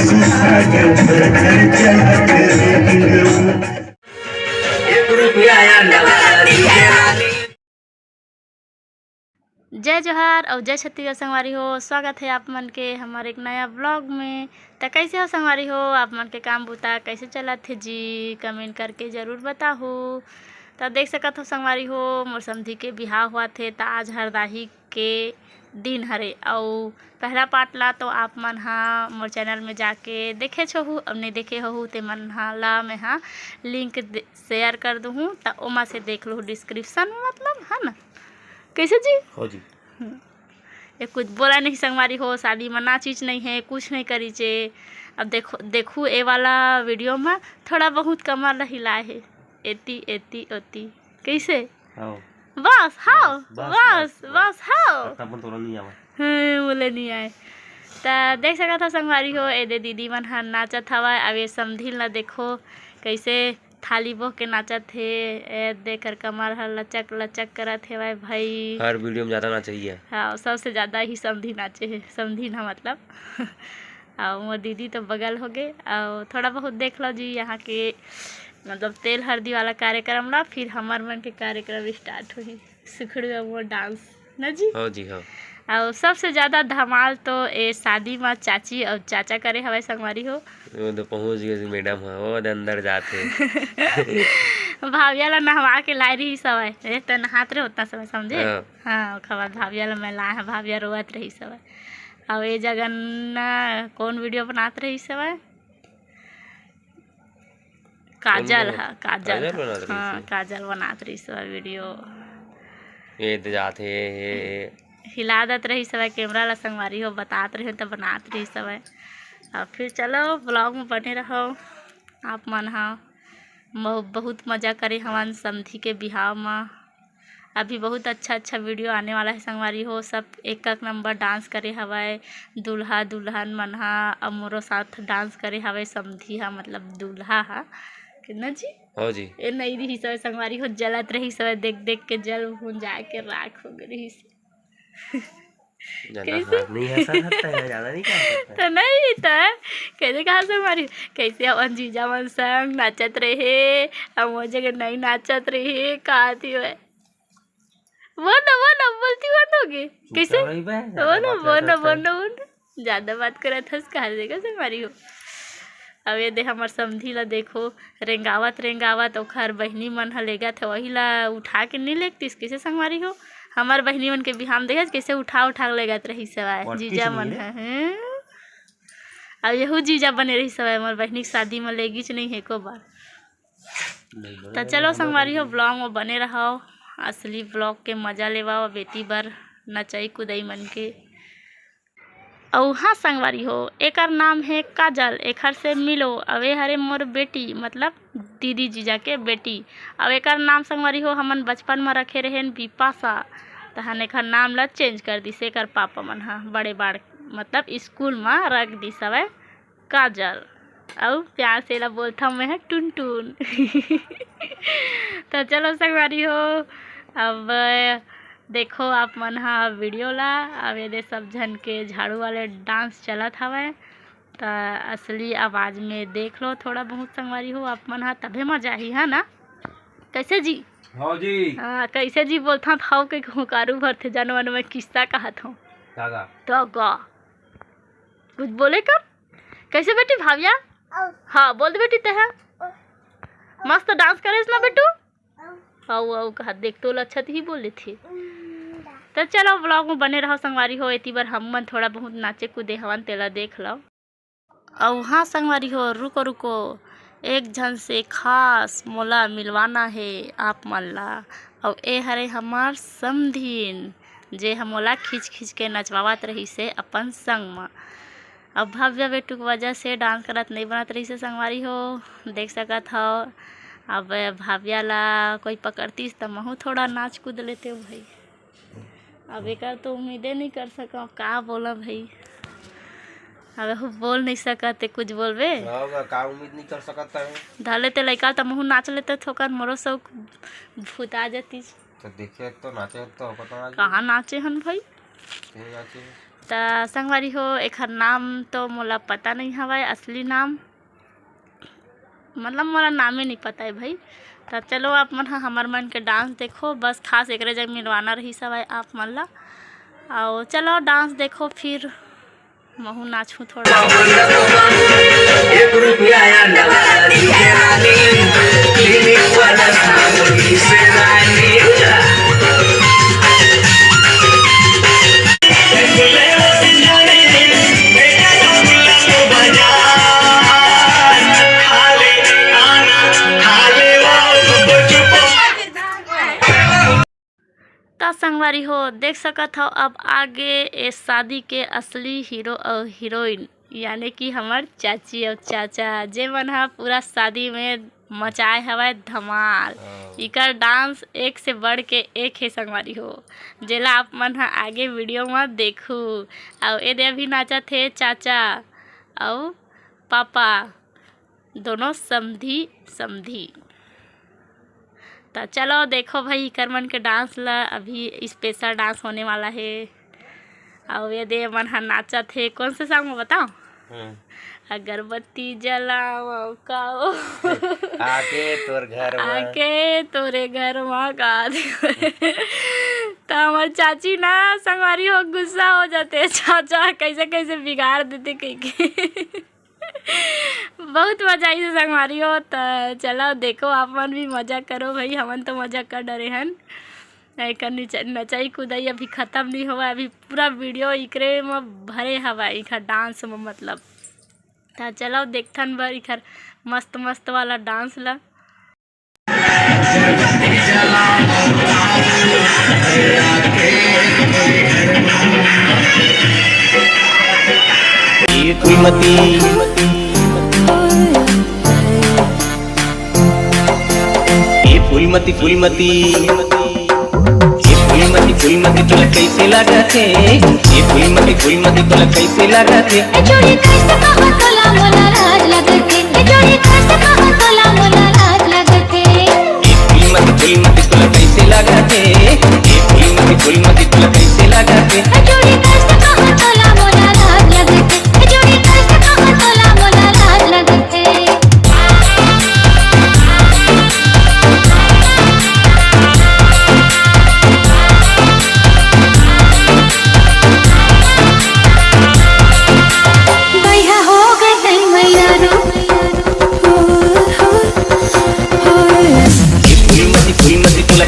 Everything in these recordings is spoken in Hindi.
जय जोहार और जय छत्तीसगढ़ संगवारी हो। स्वागत है आप मन के हमारे एक नया ब्लॉग में। तो कैसे हो संगवारी हो, आप मन के काम बूता कैसे चला थे जी, कमेंट करके ज़रूर बताओ। तो देख सकत हो संगवारी हो, मोर समधी के बिहाव हुआ थे। तो आज हरदाही के दिन हरे और पहला पार्ट ला तो आप मन हाँ मोर चैनल में जाके देखे छहु, अब नहीं देखे हो तो मन ला मैं हाँ लिंक शेयर कर दूँ, तो ओमा से देख लो डिस्क्रिप्शन में, मतलब है ना। कैसे जी हो जी, ये कुछ बोला नहीं संगवारी हो, शादी में ना चीज़ नहीं है, कुछ नहीं करी चे। अब देखो ये वाला वीडियो में थोड़ा बहुत कमर हिलाए है, एती एती ओती कैसे बस हाओ बस हाओ बोले नहीं आए। तो देख सका था संगवारी हो, ए दीदी मन हा नाचत हवा। अब ये समझी ला देखो कैसे थाली बोह के नाचत थे, ए देकर कमर हर लचक लचक करत है भाई। हर वीडियो में ज़्यादा ना चाहिए। हाँ, सबसे ज़्यादा ही समधी नाचे है, समधी ना मतलब और मोर दीदी तो बगल हो गए। और थोड़ा बहुत देख लो जी यहाँ के मतलब तेल हल्दी वाला कार्यक्रम ला, फिर हमार मन के कार्यक्रम स्टार्ट हुई सुखड़ी वो डांस ना जी। हो जी हो। और सबसे ज़्यादा धमाल तो ये शादी में चाची और चाचा करे हवाई संगवारी हो। वो तो पहुँच गए मैडम, वो अंदर जाते भाविया ला नहवा के लाई रही सवाई, तो नहात रहे उतना समय समझे। हाँ खबर भाविया ला मैं लाए हैं, भाविया रोवत रही सवाई। और ये जगह न कौन वीडियो बनात रही सवाई, काजल हाँ काजल हाँ काजल बनात रही सवाई वीडियो। ये तो जाते हिलादत रही सवाई कैमरा ला संगवारी हो, बतात रही तो बनात रही सवाई। और फिर चलो ब्लॉग में बने रहो आप मन। हाँ बहुत मज़ा करे हवन समधी के बिहाव में। अभी बहुत अच्छा वीडियो आने वाला है संगवारी हो। सब एक नंबर डांस करे हवाए, दूल्हा दुल्हन मन हा और मोरो साथ डांस करे हवाए समधी हा, मतलब दूल्हा हा कितना जी। हो जी, ये नहीं रही सब संगवारी हो, जलत रही सब देख देख के जल भून जाए के राख हो गई नहीं है ज़्यादा नहीं तो नहीं तो कैसे कहा से हमारी कैसे अपन जीजा मन संग नाचत रहे, अब वो जगह नहीं नाचत रहे कहा थी वह वो ना बोलती बंद हो गई कैसे वो ना ज़्यादा बात करा था कहा देगा से हमारी हो। अब ये दे हमार समधी ला देखो रेंगावत ओखर बहनी मन ह लेगा था वही ला उठा के नहीं लेगतीस कैसे संगवारी हो। हमार बहनी मन के बिहान देखा कैसे उठा लेगत रही सवाई जीजा मन है। अब यहू जीजा बने रही सवाई, हमार बहनी की शादी में लेगी नहीं है को बार। तो चलो संगवारी हो ब्लॉग में बने रहो, असली ब्लॉग के मजा लेवाओ बेटी बर नचाई कुदाई मन के। और हाँ संगवारी हो, एकर नाम है काजल, एकर से मिलो। अब ये हरे मोर बेटी मतलब दीदी जीजा के बेटी। अब एकर नाम संगवारी हो हमन बचपन में रखे रहे बिपाशा, तो हन एकर नाम ला चेंज कर दी से एकर पापा मन हाँ बड़े बाड़ मतलब स्कूल में रख दी सब काजल। और प्यार से ला बोलता मैं है टुन तो चलो संगवारी हो अब देखो आप मन हाँ वीडियो ला। अब ये सब झन के झाड़ू वाले डांस चलत हवे, तो असली आवाज़ में देख लो थोड़ा बहुत संगवारी हो आप मन हाँ, तभे मजा ही है ना। कैसे जी हो जी। हाँ कैसे जी बोलता था के हुकारू भर थे जानवर में किस्सा कहा था तो गा कुछ बोले कर कैसे बेटी भाविया। हाँ बोल दे बेटी ते है मस्त डांस करे ना बेटू। आओ कहा देख तो अच्छा ही बोले थे। तो चलो ब्लॉग में बने रहो संगवारी हो, इतनी बार हम मन थोड़ा बहुत नाचे कूदे हवन तेला देख लो। और हाँ संगवारी हो रुको एक झन से खास मोला मिलवाना है आप मन ला। और ए हरे हमार समधीन जे हमोला खींच के नचवावत रही से अपन संग में। अब भव्य बेटू की वजह से डांस करत नहीं बनत रही से संगवारी हो, देख सकत हो। अब भाविया ला कोई पकड़तीस तो महू थोड़ा नाच कूद लेते हो भाई। अब एक तो उम्मीदें नहीं कर सका का बोला भाई, अब बोल नहीं सकते कुछ बोलबे का उम्मीद नहीं कर सकता है। धले ते लड़का तो महू नाच लेते थोकर मोरो शौक भूता जाती। तो देखिए तो नाचे तो पता कहाँ नाचे हन भाई, तो संगवारी हो एखर नाम तो मोला पता नहीं हवा, असली नाम मतलब मोला नामे नहीं पता है भाई। तो चलो आप मन हमर मन के डांस देखो, बस खास एक जग मिलवाना रही सवाई आप मन ला। और चलो डांस देखो, फिर महू नाचू थोड़ा। संगवारी हो देख सकत हो अब आगे इस शादी के असली हीरो और हीरोइन यानी कि हमार चाची और चाचा, जे मन हा पूरा शादी में मचाए हवाए धमाल। इकर डांस एक से बढ़ के एक है संगवारी हो, जेला आप मन हा आगे वीडियो में देखू। और ये भी नाचा थे चाचा और पापा, दोनों समधी समधी। तो चलो देखो भाई करमन के डांस ला, अभी स्पेशल डांस होने वाला है। और ये दे मन हा नाचा थे, कौन से सॉन्ग में बताओ? अगरबत्ती जलाओ काओ आके तोर घर में, आके तोरे घर में का तो हमार चाची ना संगवारी हो गुस्सा हो जाते, चाचा कैसे कैसे बिगाड़ देते कहीं बहुत मजा आई संगवारी हो। तो चलो देखो आप मन भी मजा करो भाई, हमन तो मजा कर डरे हन। एक नचाई कुदाई अभी ख़त्म नहीं हुआ, अभी पूरा वीडियो इकरे में भरे हवा इखर डांस में मतलब। तो चलो देखथन बर इखर मस्त मस्त वाला डांस ला। फूलमती फूलमती फूलमती तोला कैसे लागत है? ये फूलमती तोला कैसे लागत है? जोड़ी कैसे कहो तोला मोला लाज लगत है, जोड़ी कैसे कहो तोला मोला लाज लगत है। ये फूलमती तोला कैसे लागत है? ये फूलमती तोला कैसे लागत है? जोड़ी कैसे कहो तोला मोला लाज लगत है, जोड़ी कैसे कहो तोला मोला लाज लगत है।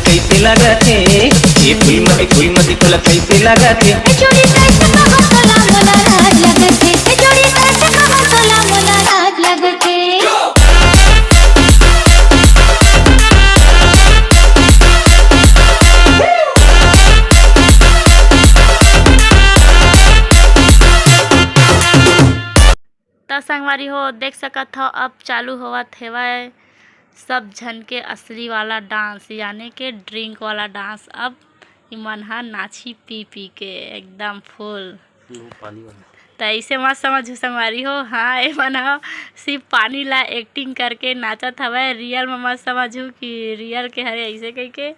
कैसे लागत है? ये फूलमती तोला कैसे लागत है? जोड़ी कैसे कहो तोला मोला लाज लगत है, जोड़ी कैसे कहो तोला मोला लाज लगत है। तो संगवारी हो देख सकत हो अब चालू हुआ थे सब झन के असली वाला डांस यानी कि ड्रिंक वाला डांस। अब इमन हा नाची पी पी के एकदम फुल पानी वाला। तो ऐसे मत समझो संगवारी हो, हाँ इमन हा सिर्फ पानी ला एक्टिंग करके नाचत हवे, रियल में मत समझू कि रियल के हरे ऐसे कह के।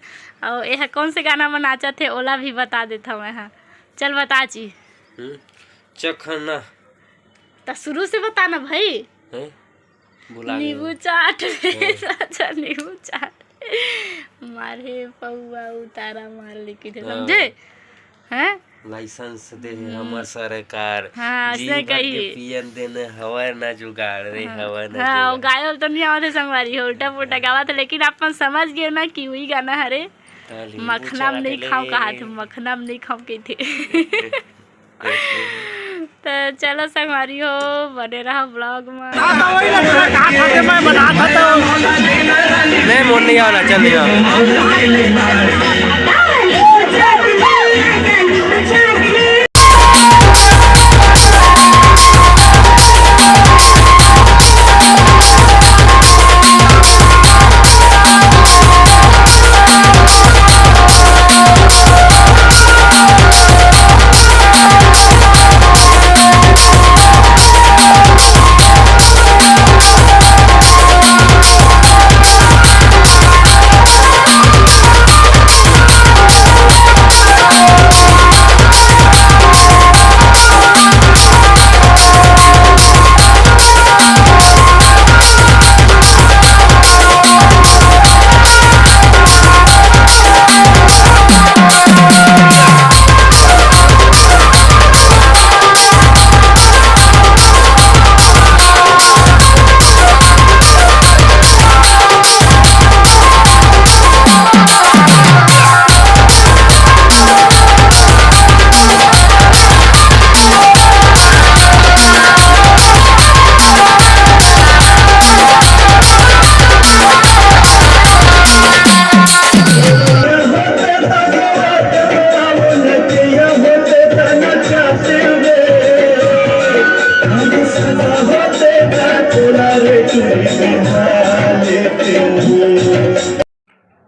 और यह कौन से गाना में नाचत थे ओला भी बता देता हूँ। हाँ चल बता ची चखना तो शुरू से बताना भाई। नींबू चाट अच्छा नींबू चाट मारे पौआ उतारा मार लिखी थे समझे हैं। लाइसेंस दे हमार सरकार, हाँ ऐसे कही पियन देने हवा ना जुगाड़ रे हवा ना। हाँ गायो तो नहीं आवत संगवारी हो, उल्टा पुल्टा गावा था, लेकिन अपन समझ गए ना कि वही गाना हरे मखना में नहीं खाओ कहा थे, मखना में नहीं खाओ के थे। तो चलो संगवारी हो बने रहा ब्लॉग में। नहीं मोन नहीं आना चल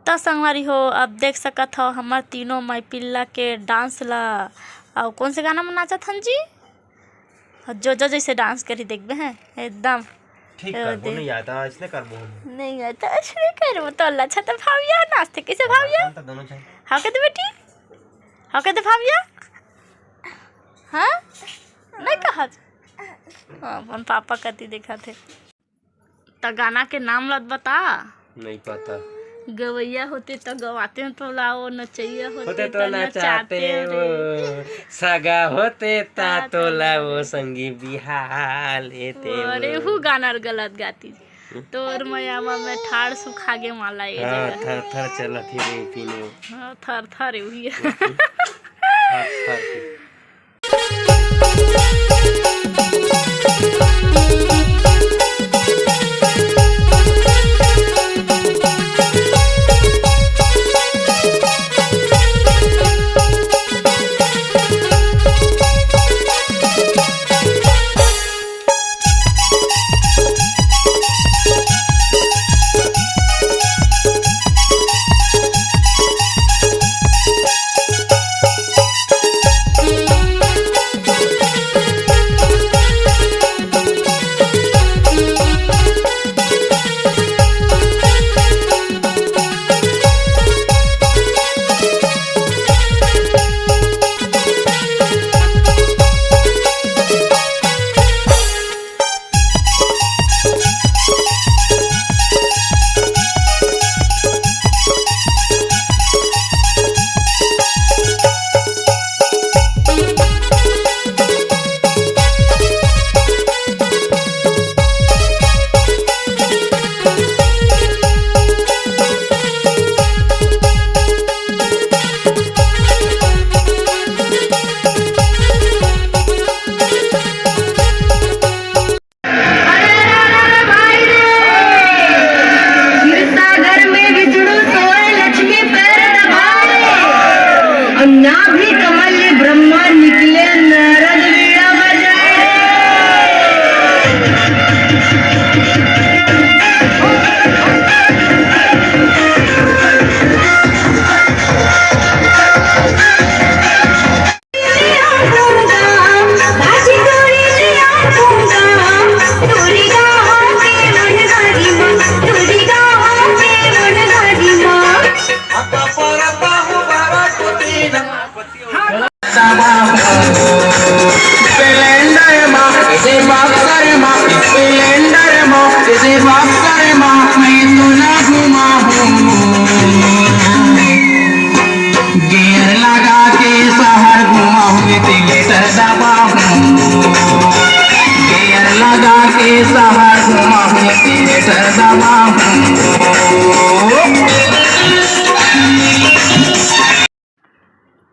तो संगवारी हो अब देख सकत हो हमार तीनों माई पिल्ला के डांस ला। और कौन से गाना में नाचत हन जी? जो जो जैसे डांस करी देखबे हैं एकदम ठीक करबो नहीं आता इसने करबो नहीं आता ऐसे करबो तो अल्लाह अच्छा तो भाविया नाचते कैसे भाविया तो दोनों चाहिए हाँ कहते बेटी हाँ कहते भाविया हाँ नहीं कहा अपन पापा कति देखा थे। तो गाना के नाम लत बता। नहीं पता। गवैया होते तो गवाते तो लाओ, नचैया होते तो नचाते वो, सगा होते ता तो लाओ, संगी बिहार लेते। अरे हु गाना गलत गाती तोर मयामा में ठाड़ सुखा गे माला ये जगह। थर थर चला थी रे पीने। हाँ थर थर हुई थर थर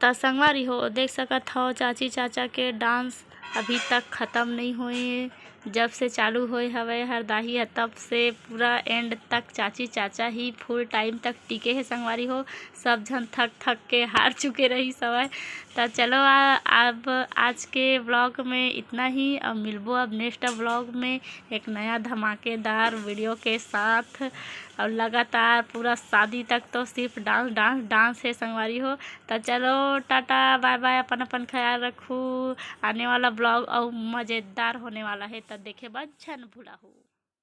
तो संगवारी हो देख सकत हो चाची चाचा के डांस अभी तक ख़त्म नहीं हुए। जब से चालू होए हवे हरदाही है तब से पूरा एंड तक चाची चाचा ही फुल टाइम तक टिके है संगवारी हो। सब जन थक थक के हार चुके रही समय। तो चलो अब आज के ब्लॉग में इतना ही। अब मिलबो अब नेक्स्ट ब्लॉग में एक नया धमाकेदार वीडियो के साथ। और लगातार पूरा शादी तक तो सिर्फ डांस डांस डांस है संगवारी हो। तो चलो टाटा बाय बाय, अपन अपन ख्याल रखो। आने वाला ब्लॉग और मज़ेदार होने वाला है, तो देखे बाद झन भूला हो।